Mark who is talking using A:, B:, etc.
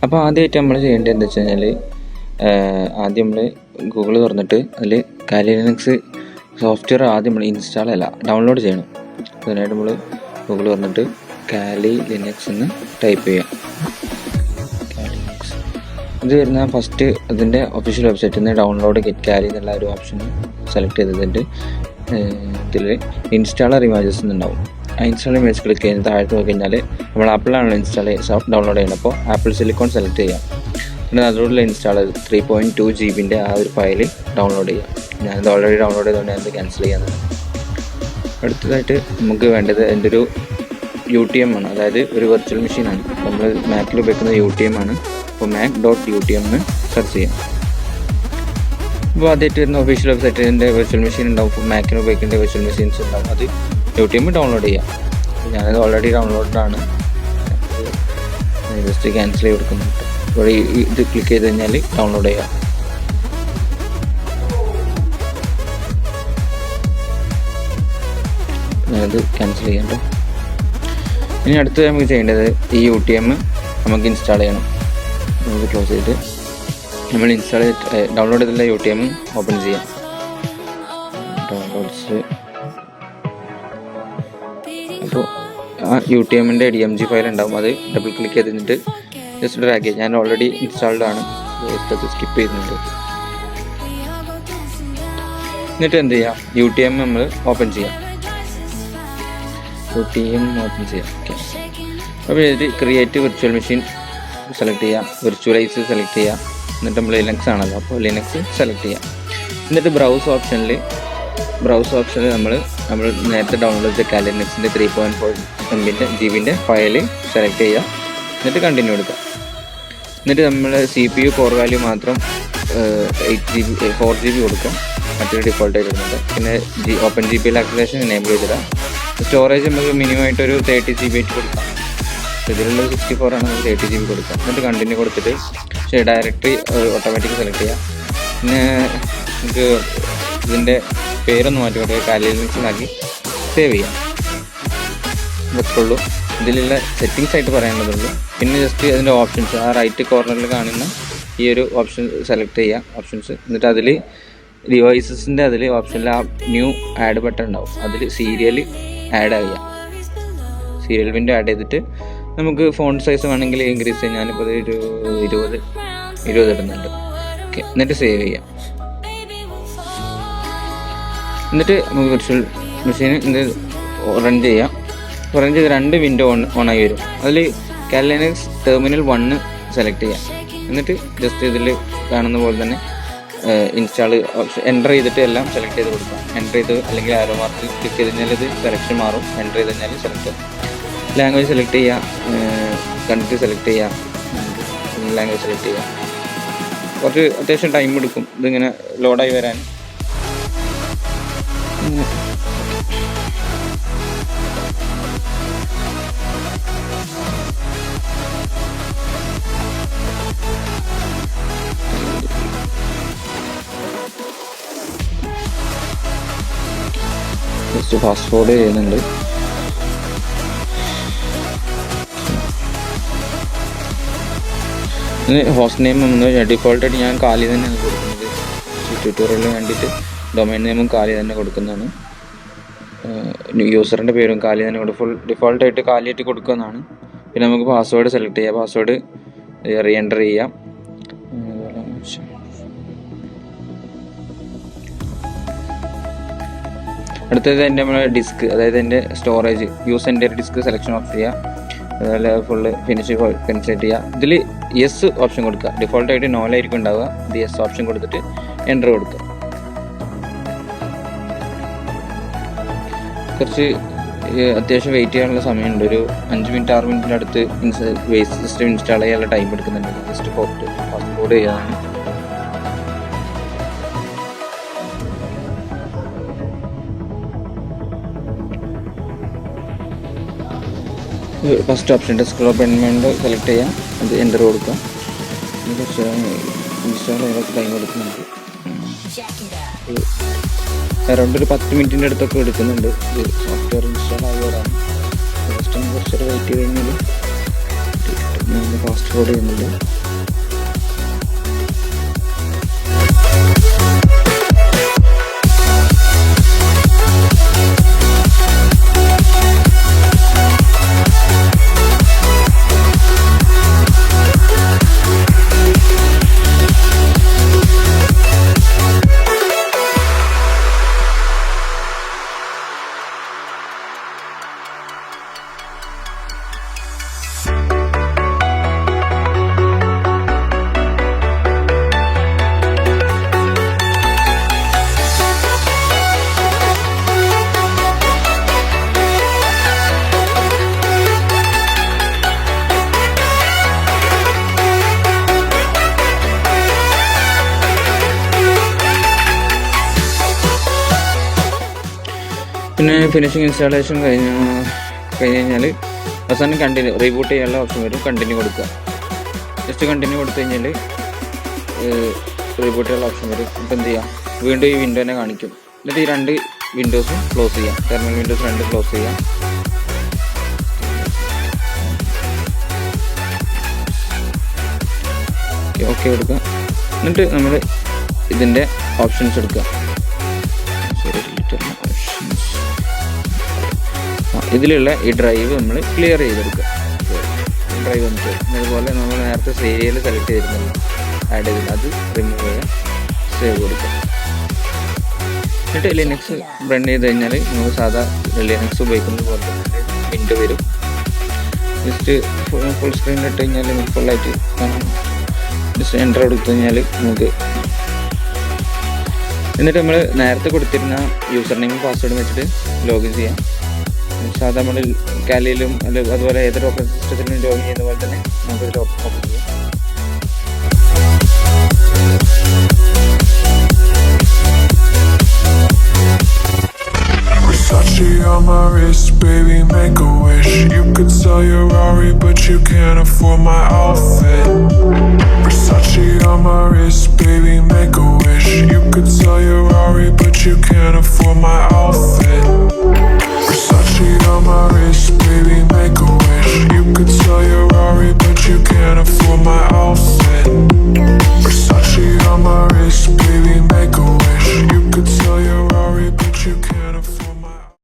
A: അപ്പോൾ ആദ്യമായിട്ട് നമ്മൾ ചെയ്യേണ്ടത് എന്താ വെച്ച് കഴിഞ്ഞാൽ ആദ്യം നമ്മൾ ഗൂഗിൾ തുറന്നിട്ട് അതിൽ കാലി ലിനക്സ് സോഫ്റ്റ്വെയർ ആദ്യം നമ്മൾ ഇൻസ്റ്റാൾ അല്ല ഡൗൺലോഡ് ചെയ്യണം. അതിനായിട്ട് നമ്മൾ ഗൂഗിൾ തുറന്നിട്ട് കാലി ലിനക്സ് എന്ന് ടൈപ്പ് ചെയ്യാം. ഇത് വരുന്ന ഫസ്റ്റ് അതിൻ്റെ ഒഫീഷ്യൽ വെബ്സൈറ്റിൽ നിന്ന് ഡൗൺലോഡ് ഗെറ്റ് കാലി എന്നുള്ള ഒരു ഓപ്ഷൻ സെലക്ട് ചെയ്തിട്ടുണ്ട്. ഇതിൽ ഇൻസ്റ്റാളർ ഇമേജസ് എന്നുണ്ടാവും. ആ ഇൻസ്റ്റാൾ ഇമേജ് ക്ലിക്ക് ചെയ്യുന്ന താഴത്ത് നോക്കി കഴിഞ്ഞാൽ നമ്മൾ ആപ്പിളാണല്ലോ ഡൗൺലോഡ് ചെയ്യുന്നത്. അപ്പോൾ ആപ്പിൾ സിലിക്കോൺ സെലക്ട് ചെയ്യാം. പിന്നെ അതോടുള്ള ഇൻസ്റ്റാളർ 3.2 GB ആ ഒരു ഫയൽ ഡൗൺലോഡ് ചെയ്യാം. ഞാനിത് ഓൾറെഡി ഡൗൺലോഡ് ചെയ്തുകൊണ്ട് ഞാനത് ക്യാൻസൽ ചെയ്യാനാണ്. അടുത്തതായിട്ട് നമുക്ക് വേണ്ടത് എൻ്റെ ഒരു UTM ആണ്, അതായത് ഒരു വെർച്വൽ മെഷീനാണ്. നമ്മൾ മാക്കിൽ ഉപയോഗിക്കുന്ന UTM ആണ്. അപ്പോൾ mac.utm എന്ന് സെർച്ച് ചെയ്യാം. അപ്പോൾ ആദ്യമായിട്ട് വരുന്ന ഒഫീഷ്യൽ വെബ്സൈറ്റിൻ്റെ വെർച്വൽ മെഷീൻ ഉണ്ടാവും. ഇപ്പോൾ മാക്കിന് ഉപയോഗിക്കേണ്ട വെർച്വൽ മെഷീൻസ് ഉണ്ടാവും. അത് UTM ഡൗൺലോഡ് ചെയ്യാം. ഞാനത് ഓൾറെഡി ഡൗൺലോഡാണ്. ജസ്റ്റ് ക്യാൻസൽ ചെയ്ത് കൊടുക്കുന്നുണ്ട്. ഇവിടെ ഇത് ക്ലിക്ക് ചെയ്ത് കഴിഞ്ഞാൽ ഡൗൺലോഡ് ചെയ്യാം. ഞാനത് ക്യാൻസൽ ചെയ്യണ്ട. ഇനി അടുത്ത് നമുക്ക് ചെയ്യേണ്ടത് ഈ UTM നമുക്ക് ഇൻസ്റ്റാൾ ചെയ്യണം. നമുക്ക് ക്ലോസ് ചെയ്തിട്ട് നമ്മൾ ഡൗൺലോഡ് ചെയ്തിട്ടുള്ള UTM ഓപ്പൺ ചെയ്യാം. ഡൗൺലോഡ്സ്. അപ്പോൾ ആ UTMൻ്റെ DMG ഫയൽ ഉണ്ടാവും. അത് ഡബിൾ ക്ലിക്ക് ചെയ്തിട്ട് ജസ്റ്റ് ഡ്രാഗ് ചെയ്യാം. ഞാൻ ഓൾറെഡി ഇൻസ്റ്റാൾഡ് ആണ്. ജസ്റ്റ് അത് സ്കിപ്പ് ചെയ്യുന്നുണ്ട്. എന്നിട്ട് എന്ത് ചെയ്യാം, UTM നമ്മൾ ഓപ്പൺ ചെയ്യാം. UTM ഓപ്പൺ ചെയ്യാം. ഓക്കെ. അപ്പോൾ ഇത് ക്രിയേറ്റ് വിർച്വൽ മെഷീൻ സെലക്ട് ചെയ്യാം. വിർച്വലൈസ് സെലക്ട് ചെയ്യാം. എന്നിട്ട് നമ്മൾ ലിനക്സ് ആണല്ലോ, അപ്പോൾ ലിനക്സ് സെലക്ട് ചെയ്യാം. എന്നിട്ട് ബ്രൗസ് ഓപ്ഷനിൽ നമ്മൾ നേരത്തെ ഡൗൺലോഡ് ചെയ്ത കാലി ലിനക്സിൻ്റെ 3.4 GB ഫയൽ സെലക്ട് ചെയ്യുക. എന്നിട്ട് കണ്ടിന്യൂ എടുക്കുക. എന്നിട്ട് നമ്മൾ CPU കോർ വാല്യൂ മാത്രം 4 GB കൊടുക്കുക. മറ്റൊരു ഡിഫോൾട്ടായിട്ട് വരുന്നുണ്ട്. പിന്നെ OpenGPL ആക്ടിവേഷൻ എനേബിൾ ചെയ്തിടാം. സ്റ്റോറേജ് നമുക്ക് മിനിമം ആയിട്ടൊരു 30 GB ആയിട്ട് കൊടുക്കാം. ഇതിലുള്ള 64 ആണ്, 30 GB കൊടുക്കാം. എന്നിട്ട് കണ്ടിന്യൂ കൊടുത്തിട്ട് ഡയറക്ടറി ഓട്ടോമാറ്റിക് സെലക്ട് ചെയ്യാം. പിന്നെ നമുക്ക് ഇതിൻ്റെ പേരൊന്ന് മാറ്റി കൊടുക്കുക, കാലി ലിനക്സ് ആക്കി സേവ് ചെയ്യാം. ഇത്രയുള്ളൂ ഇതിലുള്ള സെറ്റിങ്സ് ആയിട്ട് പറയാനുള്ളതുള്ളൂ. പിന്നെ ജസ്റ്റ് അതിൻ്റെ ഓപ്ഷൻസ് ആ റൈറ്റ് കോർണറിൽ കാണുന്ന ഈ ഒരു ഓപ്ഷൻ സെലക്ട് ചെയ്യുക. ഓപ്ഷൻസ്. എന്നിട്ട് അതിൽ ഡിവൈസസിൻ്റെ അതിൽ ഓപ്ഷനിൽ ആ ന്യൂ ആഡ് ബട്ടൺ ഉണ്ടാവും. അതിൽ സീരിയൽ ആഡ് ചെയ്യാം. സീരിയൽ വിൻഡോ ആഡ് ചെയ്തിട്ട് നമുക്ക് ഫോണ്ട് സൈസ് വേണമെങ്കിൽ ഇൻക്രീസ് ചെയ്യാം. ഞാനിപ്പോൾ ഒരു 20 ഇടുന്നുണ്ട്. ഓക്കെ. എന്നിട്ട് സേവ് ചെയ്യാം. എന്നിട്ട് നമുക്ക് വിർച്വൽ മെഷീൻ ഇത് റൺ ചെയ്യാം. റൺ ചെയ്ത് 2 വിൻഡോ ഓണായി വരും. അതിൽ കാലി ലിനക്സ് ടെർമിനൽ 1 സെലക്ട് ചെയ്യാം. എന്നിട്ട് ജസ്റ്റ് ഇതിൽ കാണുന്ന പോലെ തന്നെ ഇൻസ്റ്റാൾ ഓപ്ഷൻ എൻ്റർ ചെയ്തിട്ട് എല്ലാം സെലക്ട് ചെയ്ത് കൊടുക്കാം. എൻ്റർ ചെയ്ത് അല്ലെങ്കിൽ ആരോ മാർക്ക് ക്ലിക്ക് ചെയ്ത് കഴിഞ്ഞാൽ ഇത് സെലക്ഷൻ മാറും. എൻ്റർ ചെയ്ത് കഴിഞ്ഞാൽ സെലക്ട് ലാംഗ്വേജ് സെലക്ട് ചെയ്യുക. കൺട്രി സെലക്ട് ചെയ്യുക. ലാംഗ്വേജ് സെലക്ട് ചെയ്യുക. കുറച്ച് അത്യാവശ്യം ടൈം എടുക്കും ഇതിങ്ങനെ ലോഡായി വരാൻ. ജസ്റ്റ് ഫാസ്റ്റ് ഫോർവേഡ് ചെയ്യുന്നുണ്ട്. ഹോസ്റ്റ് നെയിം ഡിഫോൾട്ടായിട്ട് ഞാൻ കാലി തന്നെയാണ് കൊടുക്കുന്നത്. ട്യൂട്ടോറിയലിന് വേണ്ടിയിട്ട് ഡൊമൈൻ നെയിമും കാലി തന്നെ കൊടുക്കുന്നതാണ്. യൂസറിൻ്റെ പേരും കാലി തന്നെ ഡിഫോൾട്ടായിട്ട് കാലിയായിട്ട് കൊടുക്കുന്നതാണ്. പിന്നെ നമുക്ക് പാസ്വേഡ് സെലക്ട് ചെയ്യാം. പാസ്വേഡ് റീ എൻ്റർ ചെയ്യാം. അടുത്തത് എൻ്റെ നമ്മുടെ ഡിസ്ക്, അതായത് എൻ്റെ സ്റ്റോറേജ് യൂസ് എൻ്റെ ഡിസ്ക് സെലക്ഷൻ ഓഫ് ചെയ്യുക. അതുപോലെ ഫുള്ള് ഫിനിഷ് ചെയ്യുക. ഇതിൽ യെസ് ഓപ്ഷൻ കൊടുക്കുക. ഡിഫോൾട്ടായിട്ട് നോലായിരിക്കും ഉണ്ടാവുക. ഇത് യെസ് ഓപ്ഷൻ കൊടുത്തിട്ട് എൻ്റർ കൊടുക്കുക. കുറച്ച് അത്യാവശ്യം വെയിറ്റ് ചെയ്യാനുള്ള സമയമുണ്ട്. ഒരു 5 മിനിറ്റ് 6 മിനിറ്റിൻ്റെ അടുത്ത് വേസ്റ്റ് സിസ്റ്റം ഇൻസ്റ്റാൾ ചെയ്യാനുള്ള ടൈം എടുക്കുന്നുണ്ട്. ജസ്റ്റ് ഫാസ്റ്റ് ഫോർവേഡ് ചെയ്യാനാണ്. First option desktop environment select ചെയ്യാം. അത് എൻ്റർ കൊടുക്കുക. ഇൻസ്റ്റാൾ ചെയ്യാൻ ടൈം എടുക്കുന്നുണ്ട്. അറൗണ്ട് ഒരു 10 മിനിറ്റിൻ്റെ അടുത്തൊക്കെ എടുക്കുന്നുണ്ട്. ഇത് സോഫ്റ്റ്വെയർ ഇൻസ്റ്റാൾ ആയി വരാൻ. ജസ്റ്റ് കുറച്ചൊരു വെയിറ്റ് ചെയ്ത് കഴിഞ്ഞാൽ ഫാസ്റ്റ് ഫോർവേഡ് ചെയ്യുന്നുണ്ട്. പിന്നെ ഫിനിഷിങ് ഇൻസ്റ്റാളേഷൻ കഴിഞ്ഞ് കഴിഞ്ഞാൽ അവസാനം കണ്ടിന്യൂ റീബൂട്ട് ചെയ്യാനുള്ള ഓപ്ഷൻ വരും. കണ്ടിന്യൂ കൊടുക്കുക. ജസ്റ്റ് കണ്ടിന്യൂ കൊടുത്തു കഴിഞ്ഞാൽ റീബൂട്ട് ചെയ്യാനുള്ള ഓപ്ഷൻ വരും. അപ്പോൾ എന്ത് ചെയ്യാം, വീണ്ടും ഈ വിൻഡോനെ കാണിക്കും. എന്നിട്ട് ഈ 2 വിൻഡോസും ക്ലോസ് ചെയ്യാം. ടെർമിനൽ വിൻഡോസ് 2 ക്ലോസ് ചെയ്യാം. ഓക്കെ കൊടുക്കുക. എന്നിട്ട് നമ്മൾ ഇതിൻ്റെ ഓപ്ഷൻസ് എടുക്കുക. ഇതിലുള്ള ഈ ഡ്രൈവ് നമ്മൾ ക്ലിയർ ചെയ്തെടുക്കുക. ഡ്രൈവ് വന്നിട്ട് അതുപോലെ നമ്മൾ നേരത്തെ സീരിയൽ സെലക്ട് ചെയ്തിരുന്നല്ലോ, ആഡ് ചെയ്തില്ല, അത് റിമൂവ് ചെയ്യുക, സേവ് കൊടുക്കുക. എന്നിട്ട് ലിനക്സ് റൺ ചെയ്ത് കഴിഞ്ഞാൽ നമുക്ക് സാധാ ലിനക്സ് ഉപയോഗിക്കുന്ന പോലെ തന്നെ വിൻഡോ വരും. ജസ്റ്റ് ഫുൾ സ്ക്രീനിൽ ഇട്ട് കഴിഞ്ഞാൽ നമുക്ക് ഫുള്ളായിട്ട് ജസ്റ്റ് എൻ്റർ കൊടുത്തു കഴിഞ്ഞാൽ നമുക്ക്, എന്നിട്ട് നമ്മൾ നേരത്തെ കൊടുത്തിരുന്ന യൂസർ നെയിം പാസ്വേഡും വെച്ചിട്ട് ലോഗിൻ ചെയ്യാം. സാധാരണ നമ്മൾ കാലിയിലും അതുപോലെ ഏതൊരു ഓപ്പറേറ്റിംഗ് സിസ്റ്റത്തിലും ലോഗിൻ ചെയ്യുന്ന പോലെ തന്നെ നമുക്കൊരു ഓപ്പൺ ചെയ്യാം.
B: Versace on my wrist, baby, make a wish. You could sell your Rari, but you can't afford my outfit. Versace on my wrist, baby, make a wish. You could sell your Rari, but you can't afford my outfit. Versace on my wrist, baby, make a wish. You could sell your Rari, but you can't afford my outfit.